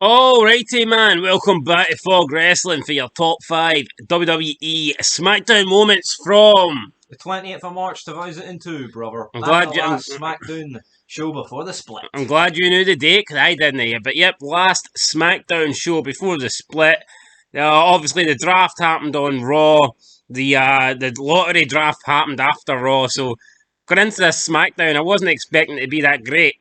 Alrighty, man. Welcome back to Fog Wrestling for your top 5 WWE SmackDown moments from The 20th of March 2002, brother. I'm And glad the you. last SmackDown show before the split. I'm glad you knew the date because I didn't yet. But yep, last SmackDown show before the split. Obviously, the draft happened on Raw. The lottery draft happened after Raw. So going into this SmackDown, I wasn't expecting it to be that great.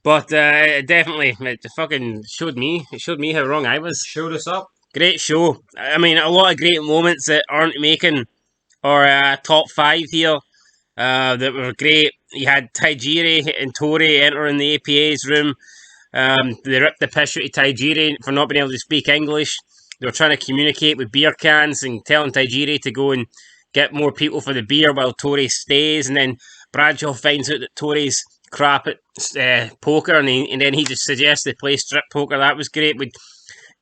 But it definitely, it fucking showed me. It showed me how wrong I was. Showed us up. Great show. I mean, a lot of great moments that aren't making our top 5 here that were great. You had Tajiri and TORRIE entering the APA's room. They ripped the piss out of Tajiri for not being able to speak English. They were trying to communicate with beer cans and telling Tajiri to go and get more people for the beer while TORRIE stays. And then Bradshaw finds out that TORRIE's crap at poker, and then he just suggests they play strip poker. That was great. With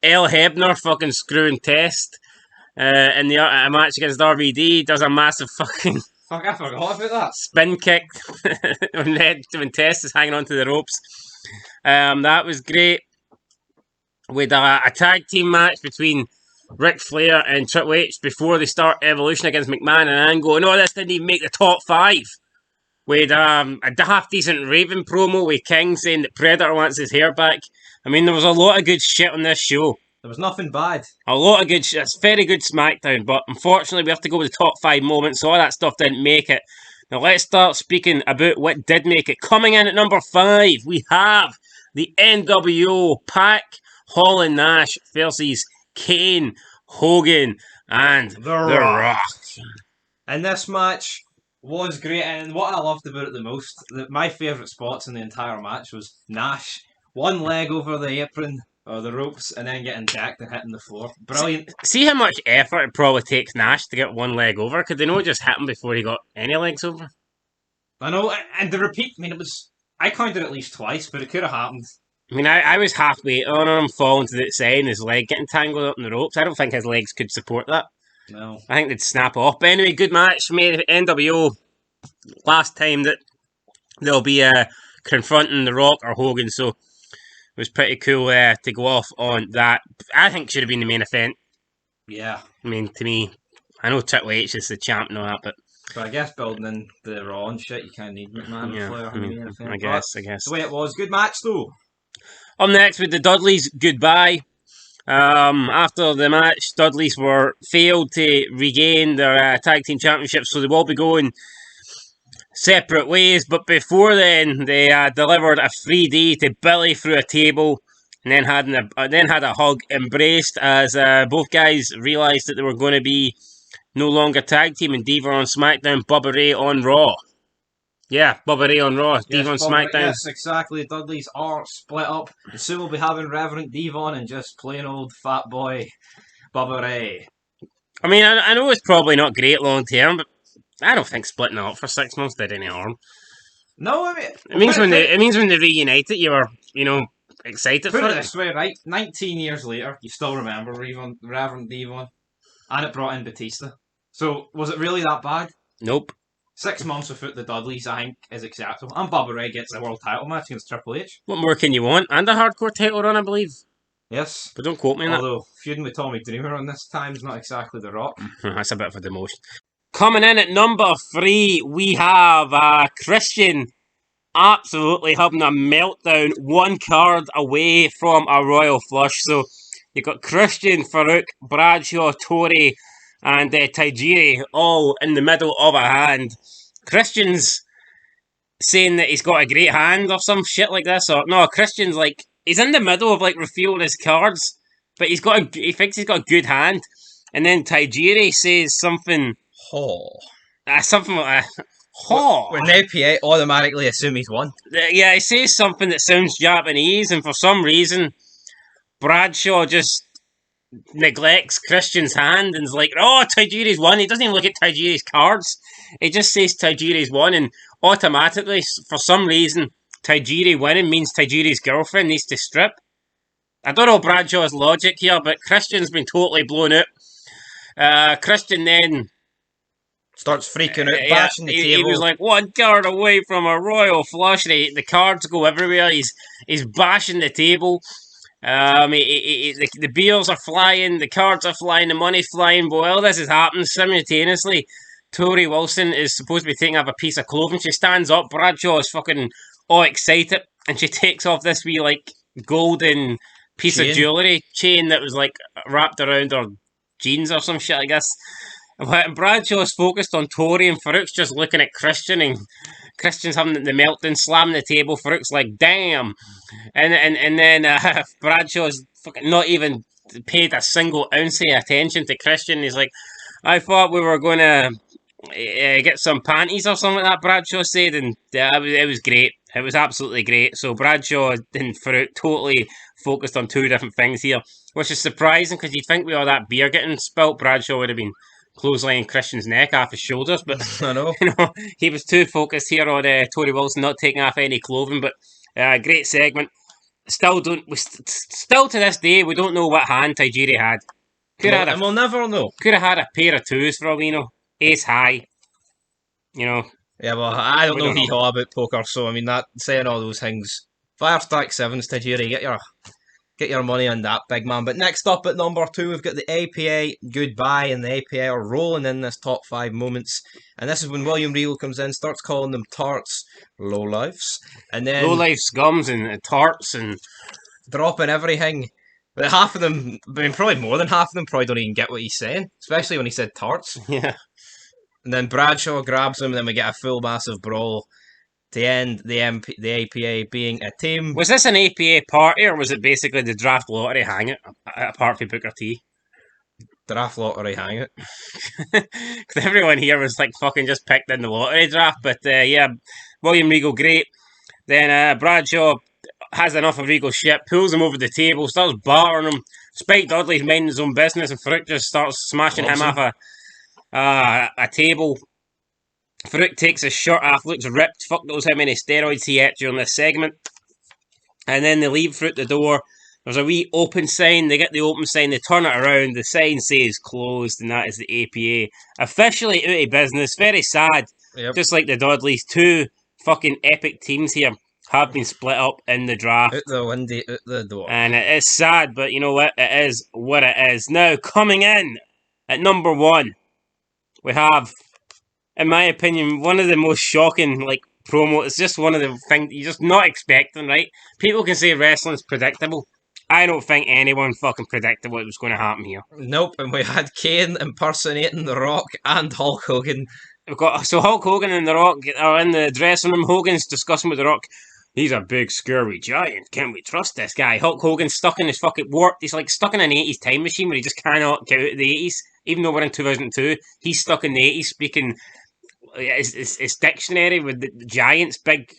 El Hebner fucking screwing Test in the match against RVD, does a massive fucking Fuck, I forgot about that. spin kick when Test is hanging onto the ropes. That was great. With a tag team match between Ric Flair and Triple H before they start Evolution against McMahon and Angle. No, this didn't even make the top 5. With a half decent Raven promo with King saying that Predator wants his hair back. I mean, there was a lot of good shit on this show. There was nothing bad. A lot of good shit. It's very good SmackDown, but unfortunately we have to go with the top 5 moments, so all that stuff didn't make it. Now let's start speaking about what did make it. Coming in at number 5, we have the NWO Pac, Hall and Nash versus Kane, Hogan, and The Rock. And this match was great, and what I loved about it the most, my favourite spots in the entire match was Nash, one leg over the apron or the ropes, and then getting jacked and hitting the floor. Brilliant. See how much effort it probably takes Nash to get one leg over? Could they know it just happened before he got any legs over? I know, and the repeat, I mean, I counted at least twice, but it could have happened. I mean, I was halfway on him falling to the side and his leg getting tangled up in the ropes. I don't think his legs could support that. No. I think they'd snap off. But anyway, good match. Made NWO last time that they'll be confronting The Rock or Hogan, so it was pretty cool to go off on that. I think it should have been the main event. Yeah. I mean, to me, I know Triple H is the champ and all that, but I guess building in the Raw and shit, you kind of need McMahon and Flair. I mean, I guess. The way it was, good match though. Up next with the Dudleys Goodbye. After the match, Dudleys were failed to regain their tag team championships, so they will be going separate ways. But before then, they delivered a 3D to Billy through a table, and then had a hug, embraced as both guys realised that they were going to be no longer tag team, and Diva on SmackDown, Bubba Ray on Raw. Yeah, Bubba Ray on Raw, Diva on SmackDown. Yes, exactly. Dudleys are split up. And soon we'll be having Reverend Devon and just plain old fat boy Bubba Ray. I mean, I know it's probably not great long term, but I don't think splitting it up for 6 months did any harm. No, I mean, it means when they reunited, you were, excited put for it this way, right? 19 years later, you still remember Reverend Devon, and it brought in Batista. So was it really that bad? Nope. 6 months without the Dudleys, I think, is acceptable. And Bubba Ray gets a world title match against Triple H. What more can you want? And a hardcore title run, I believe. Yes. But don't quote me on that. Although, feuding with Tommy Dreamer on this time is not exactly The Rock. That's a bit of a demotion. Coming in at number 3, we have Christian absolutely having a meltdown, one card away from a royal flush. So you've got Christian, Farouk, Bradshaw, TORRIE, and Tajiri all in the middle of a hand. Christian's saying that he's got a great hand or some shit like this, or no, Christian's like, he's in the middle of like revealing his cards, but he thinks he's got a good hand, and then Tajiri says something, something like when the APA automatically assume he's won. Yeah, he says something that sounds Japanese, and for some reason, Bradshaw just neglects Christian's hand and is like, oh, Tajiri's won. He doesn't even look at Tajiri's cards. He just says Tajiri's won, and automatically, for some reason, Tajiri winning means Tajiri's girlfriend needs to strip. I don't know Bradshaw's logic here, but Christian's been totally blown out. Christian then starts freaking out, bashing the table. He was like, one card away from a royal flush. The cards go everywhere. He's bashing the table. The beers are flying, the cards are flying, the money's flying. But while this is happening simultaneously, Tori Wilson is supposed to be taking off a piece of clothing. She stands up. Bradshaw is fucking all excited, and she takes off this wee like golden piece of jewellery chain that was like wrapped around her jeans or some shit, I guess. And Bradshaw's focused on Tori, and Farouk's just looking at Christian, and Christian's having the meltdown, slamming the table. Farouk's like, damn. And then Bradshaw's fucking not even paid a single ounce of attention to Christian. He's like, I thought we were going to get some panties or something like that, Bradshaw said, and it was great. It was absolutely great. So Bradshaw and Farouk totally focused on two different things here, which is surprising because you'd think with all that beer getting spilt, Bradshaw would have been clotheslining Christian's neck off his shoulders, but I know. He was too focused here on Tori Wilson not taking off any clothing. But great segment. Still to this day we don't know what hand Tajiri had. And we'll never know. Could have had a pair of twos for all we know. Ace high. Yeah, well, I don't know hee-haw about poker, so I mean, that saying all those things. Fire strike sevens, Tajiri, get your money on that, big man. But next up at number 2, we've got the APA Goodbye, and the APA are rolling in this top 5 moments. And this is when William Regal comes in, starts calling them tarts, lowlifes, and then lowlife scums and tarts and dropping everything. But half of them, I mean, probably more than half of them, probably don't even get what he's saying, especially when he said tarts. Yeah. And then Bradshaw grabs him, and then we get a full massive brawl to end the APA being a team. Was this an APA party, or was it basically the draft lottery hang it, apart from Booker T? Draft lottery hang it. Because everyone here was like fucking just picked in the lottery draft. But yeah, William Regal, great. Then Bradshaw has enough of Regal's shit, pulls him over the table, starts battering him. Spike Dudley's minding his own business, and Farouk just starts smashing him off a table. Farouk takes his shirt off, looks ripped. Fuck knows how many steroids he ate during this segment. And then they leave through the door. There's a wee open sign. They get the open sign. They turn it around. The sign says closed, and that is the APA. Officially out of business. Very sad. Yep. Just like the Dudleys. 2 fucking epic teams here have been split up in the draft. Out the door. And it is sad, but you know what? It is what it is. Now, coming in at number 1, we have, in my opinion, one of the most shocking promo. It's just one of the things you're just not expecting, right? People can say wrestling's predictable. I don't think anyone fucking predicted what was going to happen here. Nope, and we had Kane impersonating The Rock and Hulk Hogan. So Hulk Hogan and The Rock are in the dressing room. Hogan's discussing with The Rock. He's a big, scary giant. Can we trust this guy? Hulk Hogan's stuck in his fucking warp. He's like stuck in an 80s time machine where he just cannot get out of the 80s. Even though we're in 2002, he's stuck in the 80s speaking his dictionary with the giants, big,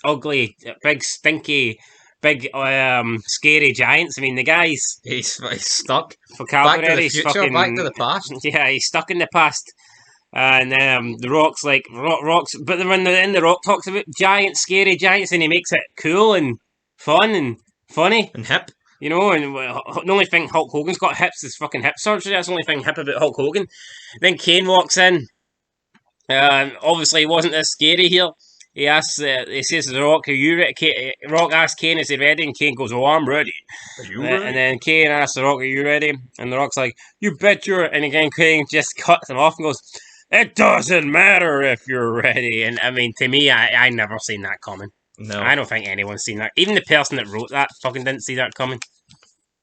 ugly, big, stinky, big, scary giants. I mean, the guy's... He's stuck. Vocabulary, back to the future, back to the past. Yeah, he's stuck in the past. And The Rock's like, Rock's... But then when The Rock talks about giants, scary giants, and he makes it cool and fun and funny. And hip. You know, and the only thing Hulk Hogan's got hips is fucking hip surgery. That's the only thing hip about Hulk Hogan. Then Kane walks in. Obviously, he wasn't this scary here. He asks, he says to The Rock, "Are you ready?" Rock asks Kane, "Is he ready?" And Kane goes, "Oh, I'm ready." Are you ready? And then Kane asks The Rock, "Are you ready?" And The Rock's like, "You bet you're." And again, Kane just cuts him off and goes, "It doesn't matter if you're ready." And I mean, to me, I never seen that coming. No. I don't think anyone's seen that. Even the person that wrote that fucking didn't see that coming.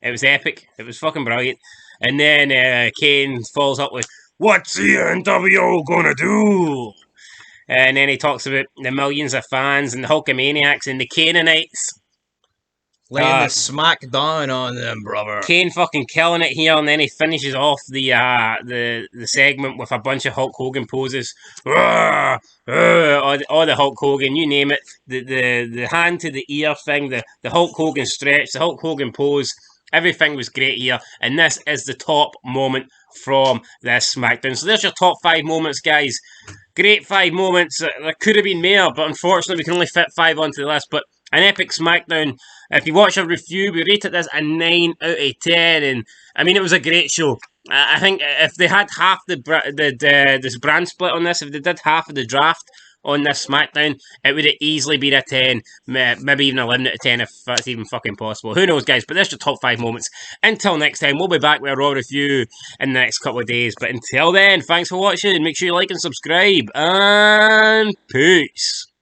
It was epic. It was fucking brilliant. And then Kane follows up with, "What's the NWO gonna do?" And then he talks about the millions of fans and the Hulkamaniacs and the Canaanites. Laying the smackdown on them, brother. Kane fucking killing it here, and then he finishes off the segment with a bunch of Hulk Hogan poses. All the Hulk Hogan, you name it. The hand to the ear thing, the Hulk Hogan stretch, the Hulk Hogan pose. Everything was great here, and this is the top moment from this SmackDown. So there's your top 5 moments, guys. Great 5 moments. There could have been more, but unfortunately we can only fit 5 onto the list. But an epic SmackDown. If you watch our review, we rated this a 9 out of 10, and I mean it was a great show. I think if they had half this brand split on this, if they did half of the draft on this SmackDown, it would have easily been a 10, maybe even 11 out of 10 if that's even fucking possible. Who knows, guys? But there's your top 5 moments. Until next time, we'll be back with a Raw review in the next couple of days. But until then, thanks for watching. Make sure you like and subscribe. And peace.